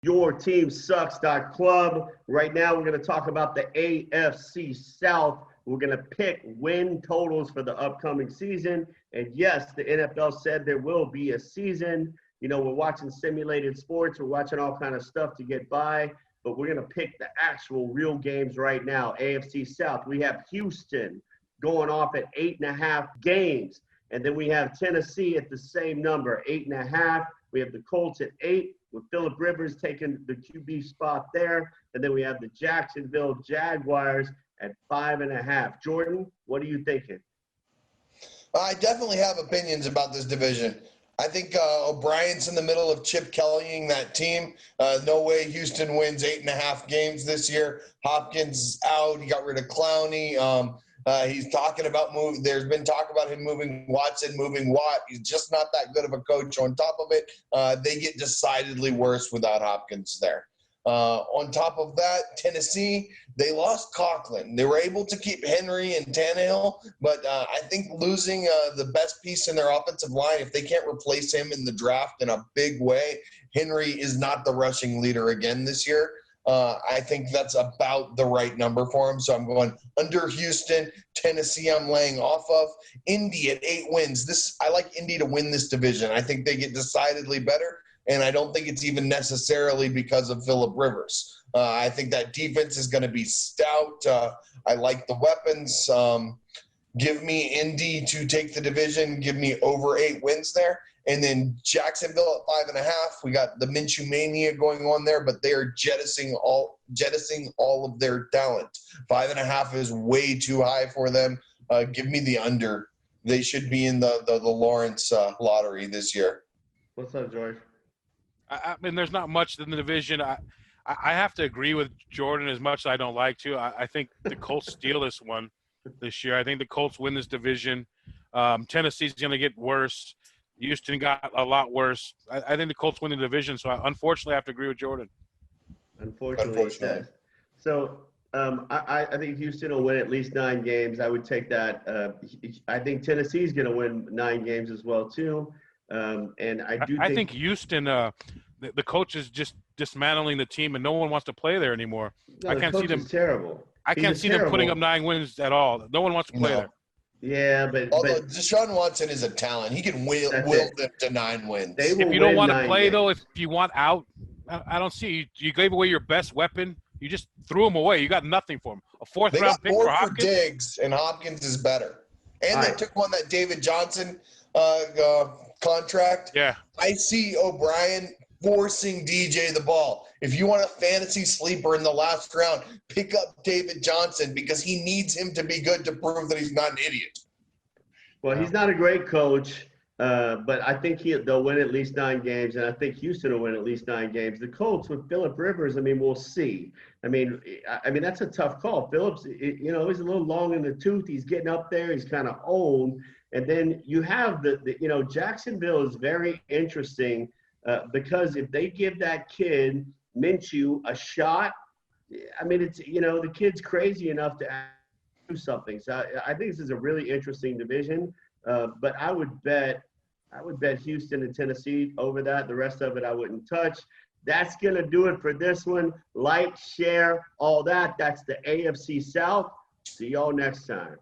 yourteamsucks.club. Right now, we're going to talk about the AFC South. We're going to pick win totals for the upcoming season. And yes, the NFL said there will be a season. You know, we're watching simulated sports. We're watching all kind of stuff to get by. But we're going to pick the actual real games right now. AFC South, we have Houston going off at 8.5 games. And then we have Tennessee at the same number, 8.5. We have the Colts at 8, with Phillip Rivers taking the QB spot there. And then we have the Jacksonville Jaguars at 5.5. Jordan, what are you thinking? I definitely have opinions about this division. I think O'Brien's in the middle of Chip Kellying that team. No way Houston wins 8.5 games this year. Hopkins out. He got rid of Clowney. He's talking about moving. There's been talk about him moving Watson, moving Watt. He's just not that good of a coach. On top of it, they get decidedly worse without Hopkins there. On top of that, Tennessee, they lost Coughlin. They were able to keep Henry and Tannehill, but I think losing the best piece in their offensive line, if they can't replace him in the draft in a big way, Henry is not the rushing leader again this year. I think that's about the right number for him. So I'm going under Houston. Tennessee I'm laying off of. Indy at 8 wins. I like Indy to win this division. I think they get decidedly better. And I don't think it's even necessarily because of Phillip Rivers. I think that defense is going to be stout. I like the weapons. Give me Indy to take the division. Give me over 8 wins there. And then Jacksonville at 5.5. We got the Minshew mania going on there, but they are jettisoning all of their talent. 5.5 is way too high for them. Give me the under. They should be in the Lawrence lottery this year. What's up, George? I mean, there's not much in the division. I have to agree with Jordan as much as I don't like to. I think the Colts steal this one this year. I think the Colts win this division. Tennessee's going to get worse. Houston got a lot worse. I think the Colts win the division, so unfortunately I have to agree with Jordan. Unfortunately. So I think Houston will win at least 9 games. I would take that. I think Tennessee's going to win 9 games as well, too. And I think Houston, the coach is just dismantling the team, and no one wants to play there anymore. No, I can't see them. Terrible. I can't see them putting up 9 wins at all. No one wants to play there. Yeah, but Deshaun Watson is a talent. He can will them to 9 wins. If you don't want to play, though, if you want out, I don't see. You gave away your best weapon. You just threw him away. You got nothing for him. A 4th-round pick for Hopkins. For Diggs, and Hopkins is better. And they took on that David Johnson contract. Yeah. I see O'Brien forcing DJ the ball. If you want a fantasy sleeper in the last round, pick up David Johnson because he needs him to be good to prove that he's not an idiot. Well, he's not a great coach, but I think they'll win at least 9 games, and I think Houston will win at least 9 games. The Colts with Phillip Rivers, I mean, we'll see. I mean, that's a tough call. Phillips, he's a little long in the tooth. He's getting up there. He's kind of old. And then you have Jacksonville is very interesting because if they give that kid Minshew a shot, I mean, it's, the kid's crazy enough to do something. So I think this is a really interesting division. But I would bet Houston and Tennessee over that. The rest of it I wouldn't touch. That's going to do it for this one. Like, share, all that. That's the AFC South. See y'all next time.